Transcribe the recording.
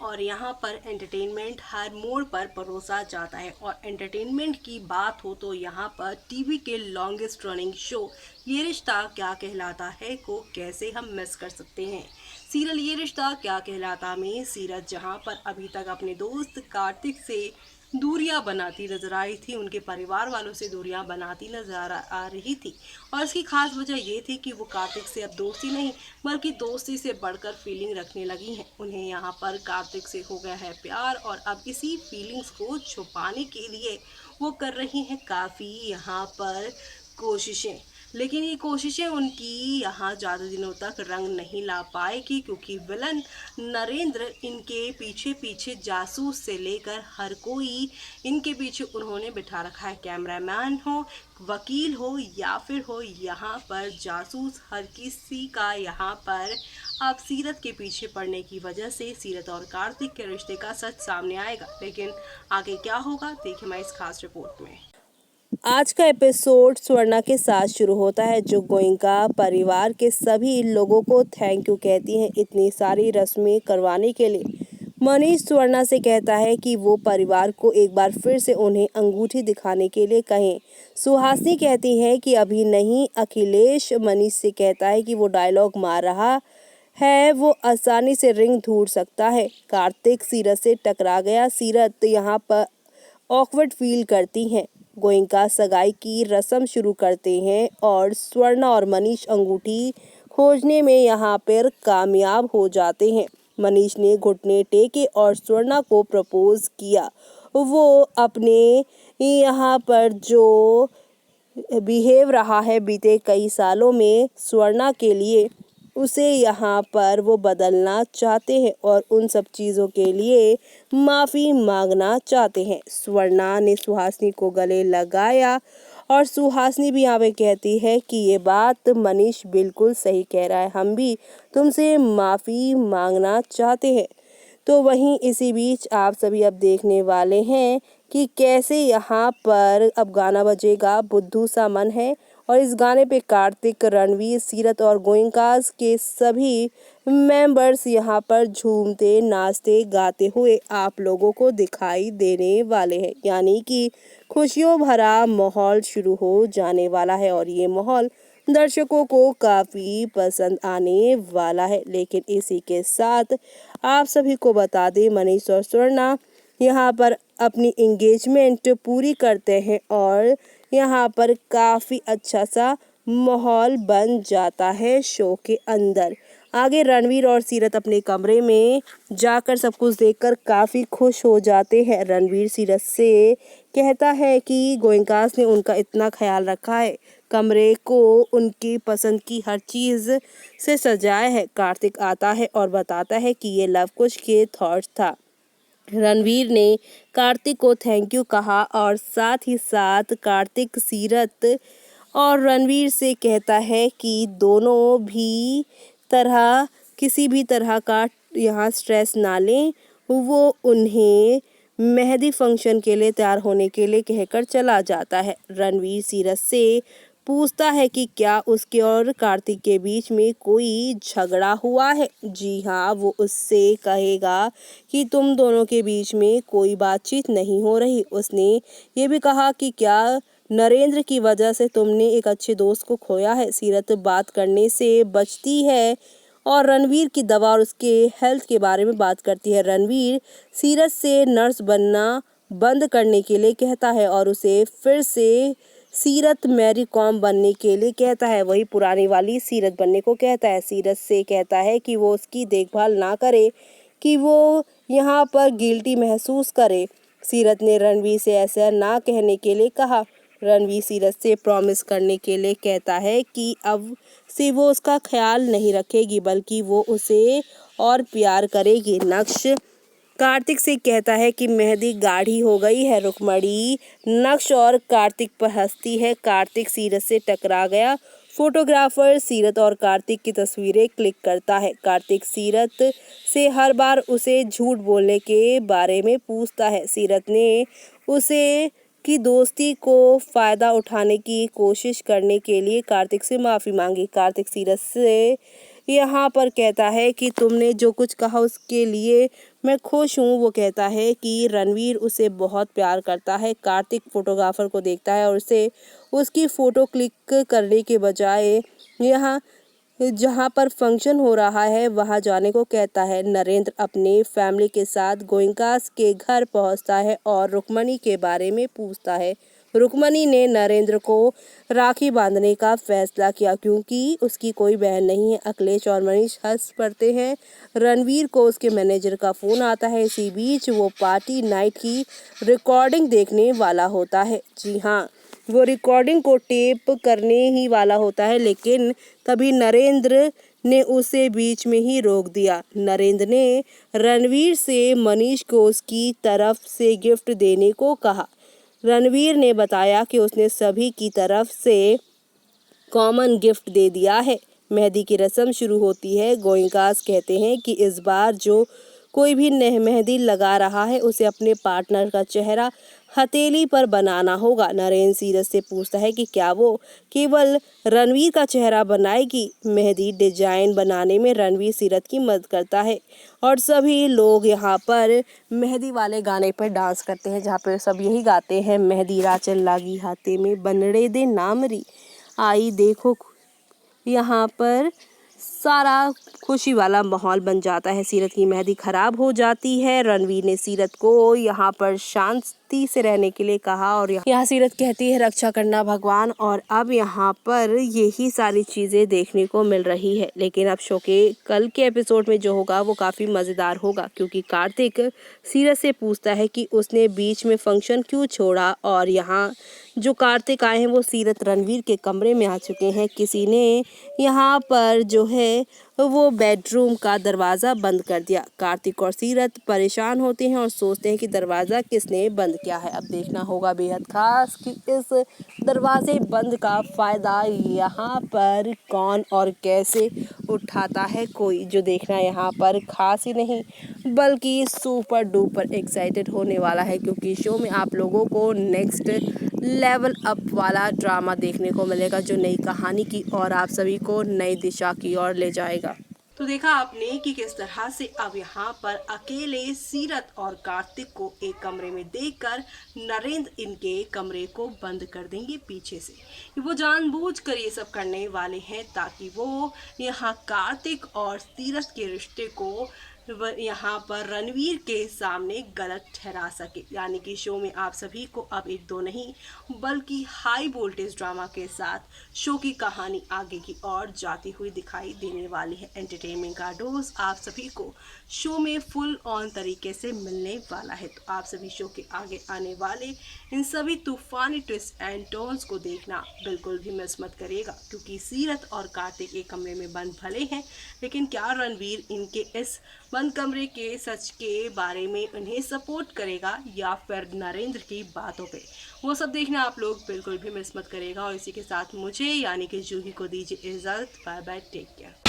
और यहाँ पर एंटरटेनमेंट हर मोड़ पर परोसा जाता है। और एंटरटेनमेंट की बात हो तो यहाँ पर टीवी के लॉन्गेस्ट रनिंग शो ये रिश्ता क्या कहलाता है को कैसे हम मिस कर सकते हैं। सीरियल ये रिश्ता क्या कहलाता में सीरत जहाँ पर अभी तक अपने दोस्त कार्तिक से दूरियां बनाती नजर आई थी, उनके परिवार वालों से दूरियां बनाती नजर आ रही थी। और इसकी खास वजह ये थी कि वो कार्तिक से अब दोस्ती नहीं बल्कि दोस्ती से बढ़कर फीलिंग रखने लगी हैं। उन्हें यहाँ पर कार्तिक से हो गया है प्यार और अब इसी फीलिंग्स को छुपाने के लिए वो कर रही हैं काफ़ी यहाँ पर कोशिशें। लेकिन ये कोशिशें उनकी यहाँ ज़्यादा दिनों तक रंग नहीं ला पाएगी, क्योंकि विलन नरेंद्र इनके पीछे पीछे जासूस से लेकर हर कोई इनके पीछे उन्होंने बिठा रखा है। कैमरामैन हो, वकील हो या फिर हो यहाँ पर जासूस, हर किसी का यहाँ पर अब सीरत के पीछे पड़ने की वजह से सीरत और कार्तिक के रिश्ते का सच सामने आएगा। लेकिन आगे क्या होगा देखिए हमारी इस खास रिपोर्ट में। आज का एपिसोड स्वर्णा के साथ शुरू होता है, जो गोयनका परिवार के सभी लोगों को थैंक यू कहती हैं इतनी सारी रस्में करवाने के लिए। मनीष स्वर्णा से कहता है कि वो परिवार को एक बार फिर से उन्हें अंगूठी दिखाने के लिए कहें। सुहासिनी कहती है कि अभी नहीं। अखिलेश मनीष से कहता है कि वो डायलॉग मार रहा है, वो आसानी से रिंग ढूंढ सकता है। कार्तिक सीरत से टकरा गया। सीरत यहाँ पर ऑकवर्ड फील करती हैं। गोयनका सगाई की रस्म शुरू करते हैं और स्वर्णा और मनीष अंगूठी खोजने में यहाँ पर कामयाब हो जाते हैं। मनीष ने घुटने टेके और स्वर्णा को प्रपोज किया। वो अपने यहाँ पर जो बिहेव रहा है बीते कई सालों में स्वर्णा के लिए, उसे यहाँ पर वो बदलना चाहते हैं और उन सब चीज़ों के लिए माफ़ी मांगना चाहते हैं। स्वर्णा ने सुहासिनी को गले लगाया और सुहासिनी भी यहाँ पे कहती है कि ये बात मनीष बिल्कुल सही कह रहा है, हम भी तुमसे माफ़ी मांगना चाहते हैं। तो वहीं इसी बीच आप सभी अब देखने वाले हैं कि कैसे यहाँ पर अब गाना बजेगा बुद्धू सा मन है। और इस गाने पे कार्तिक, रणवीर, सीरत और गोयनकास के सभी मेंबर्स यहाँ पर झूमते नाचते गाते हुए आप लोगों को दिखाई देने वाले हैं। यानी कि खुशियों भरा माहौल शुरू हो जाने वाला है और ये माहौल दर्शकों को काफ़ी पसंद आने वाला है। लेकिन इसी के साथ आप सभी को बता दें, मनीष और स्वर्णा यहाँ पर अपनी एंगेजमेंट पूरी करते हैं और यहाँ पर काफ़ी अच्छा सा माहौल बन जाता है शो के अंदर। आगे रणवीर और सीरत अपने कमरे में जाकर सब कुछ देखकर काफ़ी खुश हो जाते हैं। रणवीर सीरत से कहता है कि गोयनकास ने उनका इतना ख्याल रखा है, कमरे को उनकी पसंद की हर चीज़ से सजाया है। कार्तिक आता है और बताता है कि ये लव कुश के थॉट्स था। रणवीर ने कार्तिक को थैंक यू कहा और साथ ही साथ कार्तिक सीरत और रणवीर से कहता है कि दोनों भी तरह किसी भी तरह का यहाँ स्ट्रेस ना लें। वो उन्हें मेहंदी फंक्शन के लिए तैयार होने के लिए कहकर चला जाता है। रणवीर सीरत से पूछता है कि क्या उसके और कार्तिक के बीच में कोई झगड़ा हुआ है। जी हाँ, वो उससे कहेगा कि तुम दोनों के बीच में कोई बातचीत नहीं हो रही। उसने ये भी कहा कि क्या नरेंद्र की वजह से तुमने एक अच्छे दोस्त को खोया है। सीरत बात करने से बचती है और रणवीर की दवा और उसके हेल्थ के बारे में बात करती है। रणवीर सीरत से नर्स बनना बंद करने के लिए कहता है और उसे फिर से सीरत मैरी कॉम बनने के लिए कहता है, वही पुरानी वाली सीरत बनने को कहता है। सीरत से कहता है कि वो उसकी देखभाल ना करे, कि वो यहाँ पर गिल्टी महसूस करे। सीरत ने रणवीर से ऐसा ना कहने के लिए कहा। रणवीर सीरत से प्रॉमिस करने के लिए कहता है कि अब से वो उसका ख्याल नहीं रखेगी बल्कि वो उसे और प्यार करेगी। नक्श कार्तिक से कहता है कि मेहंदी गाढ़ी हो गई है। रुक्मणी नक्श और कार्तिक पर हंसती है। कार्तिक सीरत से टकरा गया। फोटोग्राफर सीरत और कार्तिक की तस्वीरें क्लिक करता है। कार्तिक सीरत से हर बार उसे झूठ बोलने के बारे में पूछता है। सीरत ने उसे की दोस्ती को फ़ायदा उठाने की कोशिश करने के लिए कार्तिक से माफ़ी मांगी। कार्तिक सीरत से यहाँ पर कहता है कि तुमने जो कुछ कहा उसके लिए मैं खुश हूँ। वो कहता है कि रणवीर उसे बहुत प्यार करता है। कार्तिक फोटोग्राफर को देखता है और उसे उसकी फ़ोटो क्लिक करने के बजाय यहाँ जहाँ पर फंक्शन हो रहा है वहाँ जाने को कहता है। नरेंद्र अपने फैमिली के साथ गोयनकास के घर पहुँचता है और रुक्मणी के बारे में पूछता है। रुक्मणी ने नरेंद्र को राखी बांधने का फैसला किया क्योंकि उसकी कोई बहन नहीं है। अखिलेश और मनीष हंस पड़ते हैं। रणवीर को उसके मैनेजर का फ़ोन आता है। इसी बीच वो पार्टी नाइट की रिकॉर्डिंग देखने वाला होता है। जी हाँ, वो रिकॉर्डिंग को टेप करने ही वाला होता है, लेकिन तभी नरेंद्र ने उसे बीच में ही रोक दिया। नरेंद्र ने रणवीर से मनीष को उसकी तरफ से गिफ्ट देने को कहा। रणवीर ने बताया कि उसने सभी की तरफ से कॉमन गिफ्ट दे दिया है। मेहंदी की रस्म शुरू होती है। गोयनकास कहते हैं कि इस बार जो कोई भी मेहंदी लगा रहा है उसे अपने पार्टनर का चेहरा हथेली पर बनाना होगा। नरेंद्र सीरत से पूछता है कि क्या वो केवल रणवीर का चेहरा बनाएगी। मेहंदी डिजाइन बनाने में रणवीर सीरत की मदद करता है और सभी लोग यहाँ पर मेहंदी वाले गाने पर डांस करते हैं, जहाँ पर सब यही गाते हैं, मेहंदी राचल लागी हाथे में बनड़े दे नामरी आई देखो। यहाँ पर सारा खुशी वाला माहौल बन जाता है। सीरत की मेहंदी खराब हो जाती है। रणवीर ने सीरत को यहाँ पर शांति से रहने के लिए कहा और यहाँ सीरत कहती है रक्षा करना भगवान। और अब यहाँ पर यही सारी चीज़ें देखने को मिल रही है। लेकिन अब शो के कल के एपिसोड में जो होगा वो काफ़ी मज़ेदार होगा, क्योंकि कार्तिक सीरत से पूछता है कि उसने बीच में फंक्शन क्यों छोड़ा। और यहाँ जो कार्तिक आए हैं वो सीरत रणवीर के कमरे में आ चुके हैं। किसी ने यहाँ पर जो है वो बेडरूम का दरवाज़ा बंद कर दिया। कार्तिक और सीरत परेशान होते हैं और सोचते हैं कि दरवाज़ा किसने बंद किया है। अब देखना होगा बेहद खास कि इस दरवाजे बंद का फ़ायदा यहाँ पर कौन और कैसे उठाता है कोई। जो देखना यहाँ पर खास ही नहीं बल्कि सुपर डुपर एक्साइटेड होने वाला है, क्योंकि शो में आप लोगों को नेक्स्ट लेवल अप वाला ड्रामा देखने को मिलेगा, जो नई कहानी की और आप सभी को नई दिशा की ओर ले जाएगा। तो देखा आपने कि किस तरह से अब यहाँ पर अकेले सीरत और कार्तिक को एक कमरे में देखकर नरेंद्र इनके कमरे को बंद कर देंगे पीछे से। वो जानबूझकर ये सब करने वाले हैं ताकि वो यहाँ कार्तिक और सीरत के रिश्ते को यहाँ पर रणवीर के सामने गलत ठहरा सके। यानी कि शो में आप सभी को अब एक दो नहीं बल्कि हाई वोल्टेज ड्रामा के साथ शो की कहानी आगे की ओर जाती हुई दिखाई देने वाली है। एंटरटेनमेंट का डोज आप सभी को शो में फुल ऑन तरीके से मिलने वाला है। तो आप सभी शो के आगे आने वाले इन सभी तूफानी ट्विस्ट एंड टर्न्स को देखना बिल्कुल भी मिस मत करिएगा, क्योंकि सीरत और कार्तिक एक कमरे में बंद भले हैं, लेकिन क्या रणवीर इनके इस बंद कमरे के सच के बारे में उन्हें सपोर्ट करेगा या फिर नरेंद्र की बातों पे, वो सब देखना आप लोग बिल्कुल भी मिस मत करिएगा। और इसी के साथ मुझे यानी कि जूही को दीजिए इजाज़त। Bye bye, take care.